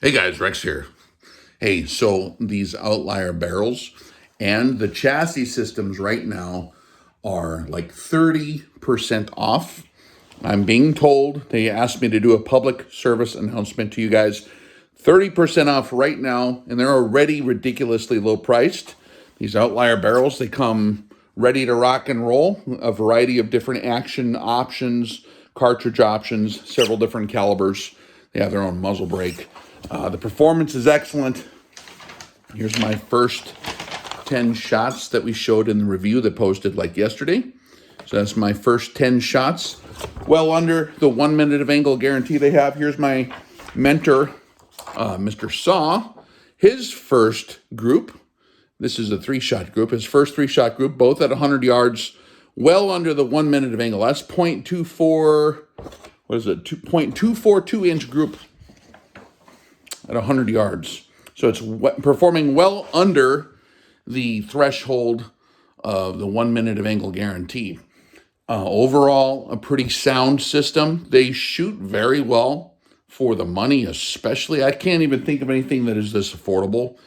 Hey guys, Rex here. Hey, so these Outlier barrels and the chassis systems right now are like 30% off. I'm being told, they asked me to do a public service announcement to you guys. 30% off right now, and they're already ridiculously low priced. These Outlier barrels, they come ready to rock and roll, a variety of different action options, cartridge options, several different calibers. They have their own muzzle brake. The performance is excellent. Here's my first 10 shots that we showed in the review that posted like yesterday. So that's my first 10 shots. Well under the 1 minute of angle guarantee they have. Here's my mentor, Mr. Saw. His first group, this is a 3-shot group, his first 3-shot group, both at 100 yards, well under the 1 minute of angle. That's 0.24, what is it, 0.242 inch group at 100 yards. So it's performing well under the threshold of the 1 minute of angle guarantee. Overall, a pretty sound system. They shoot very well for the money, especially. I can't even think of anything that is this affordable.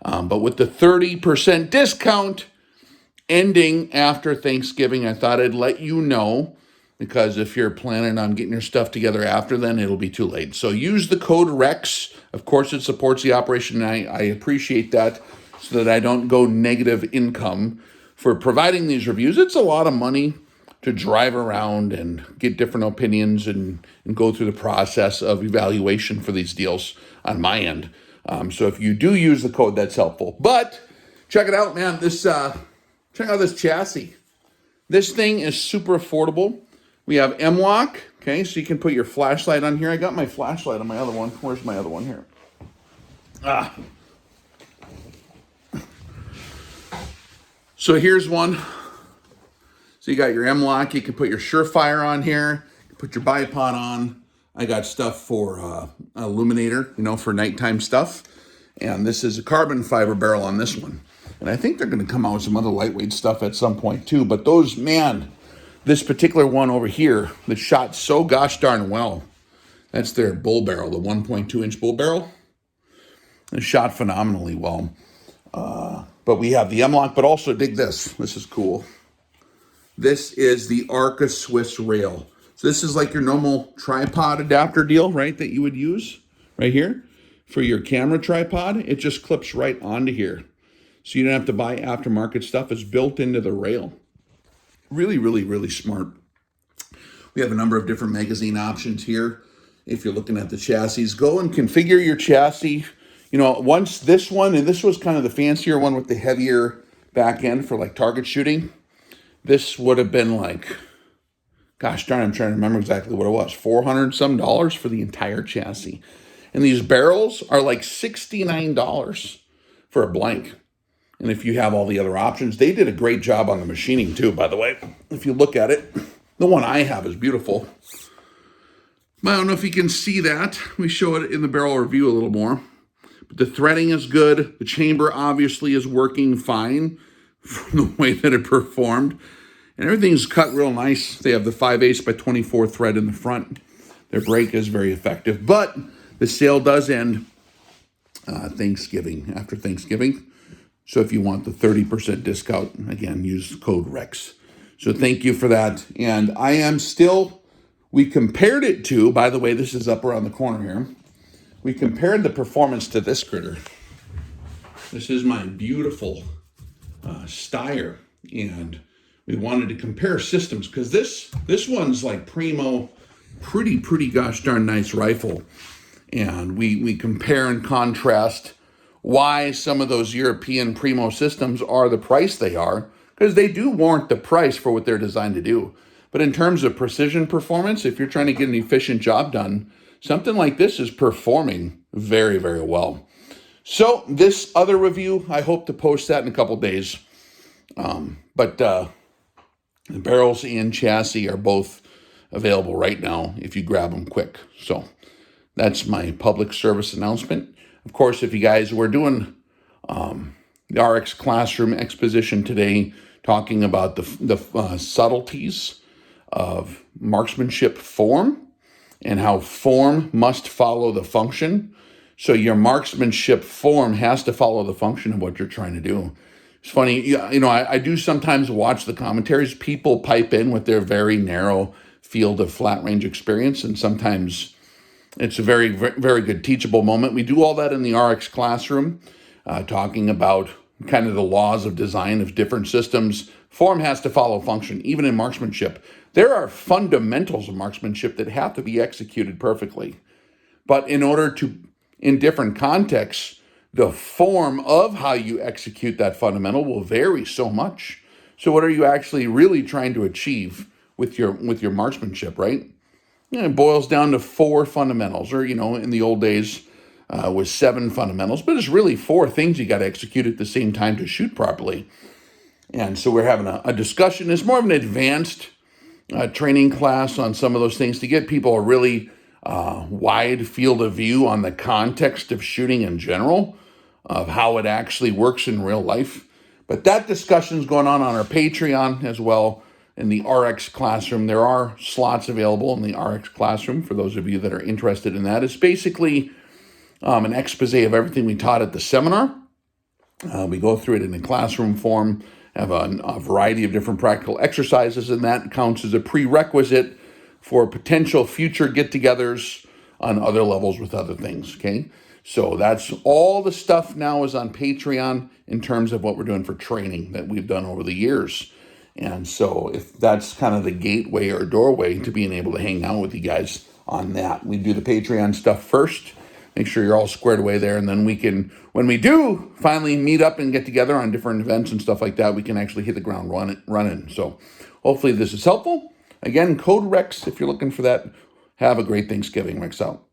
But with the 30% discount ending after Thanksgiving, I thought I'd let you know, because if you're planning on getting your stuff together after then, it'll be too late. So use the code REX. Of course, it supports the operation, and I appreciate that, so that I don't go negative income for providing these reviews. It's a lot of money to drive around and get different opinions and go through the process of evaluation for these deals on my end. So if you do use the code, that's helpful. But check it out, man. Check out this chassis. This thing is super affordable. We have M-Lock, okay, so you can put your flashlight on here. I got my flashlight on my other one. Where's my other one here? So here's one. So you got your M-Lock. You can put your Surefire on here. You can put your bipod on. I got stuff for illuminator, for nighttime stuff. And this is a carbon fiber barrel on this one. And I think they're going to come out with some other lightweight stuff at some point too. But those, man, this particular one over here that shot so gosh darn well, that's their bull barrel, the 1.2 inch bull barrel. It shot phenomenally well. But we have the M-Lock, but also dig this. This is cool. This is the Arken Swiss rail. So this is like your normal tripod adapter deal, right, that you would use right here for your camera tripod. It just clips right onto here. So you don't have to buy aftermarket stuff. It's built into the rail. Really, really, really smart. We have a number of different magazine options here. If you're looking at the chassis, go and configure your chassis. Once this one, and this was kind of the fancier one with the heavier back end for like target shooting. This would have been like, gosh darn, I'm trying to remember exactly what it was, $400 some for the entire chassis. And these barrels are like $69 for a blank. And if you have all the other options, they did a great job on the machining too, by the way. If you look at it, the one I have is beautiful. I don't know if you can see that. We show it in the barrel review a little more. But the threading is good. The chamber obviously is working fine from the way that it performed. And everything's cut real nice. They have the 5/8 by 24 thread in the front. Their brake is very effective. But the sale does end after Thanksgiving. So if you want the 30% discount, again, use code REX. So thank you for that. And we compared it to, by the way, this is up around the corner here. We compared the performance to this critter. This is my beautiful Steyr. And we wanted to compare systems because this one's like primo, pretty gosh darn nice rifle. And we compare and contrast why some of those European primo systems are the price they are, because they do warrant the price for what they're designed to do. But in terms of precision performance, if you're trying to get an efficient job done, something like this is performing very, very well. So this other review, I hope to post that in a couple days. But the barrels and chassis are both available right now if you grab them quick. So that's my public service announcement. Of course, if you guys were doing the RX Classroom exposition today, talking about the subtleties of marksmanship form and how form must follow the function. So your marksmanship form has to follow the function of what you're trying to do. It's funny, I do sometimes watch the commentaries. People pipe in with their very narrow field of flat range experience, and sometimes it's a very, very good teachable moment. We do all that in the RX classroom, talking about kind of the laws of design of different systems. Form has to follow function, even in marksmanship. There are fundamentals of marksmanship that have to be executed perfectly. But in different contexts, the form of how you execute that fundamental will vary so much. So what are you actually really trying to achieve with your marksmanship, right? It boils down to 4 fundamentals, or, in the old days was 7 fundamentals, but it's really 4 things you got to execute at the same time to shoot properly. And so we're having a discussion. It's more of an advanced training class on some of those things to get people a really wide field of view on the context of shooting in general, of how it actually works in real life. But that discussion is going on our Patreon as well in the RX classroom. There are slots available in the RX classroom for those of you that are interested in that. It's basically an expose of everything we taught at the seminar. We go through it in a classroom form, have a variety of different practical exercises, and that counts as a prerequisite for potential future get-togethers on other levels with other things, okay? So that's all the stuff now is on Patreon in terms of what we're doing for training that we've done over the years. And so if that's kind of the gateway or doorway to being able to hang out with you guys on that, we do the Patreon stuff first, make sure you're all squared away there, and then we can, when we do finally meet up and get together on different events and stuff like that, we can actually hit the ground running. So hopefully this is helpful. Again, code REX if you're looking for that. Have a great Thanksgiving. Rex out.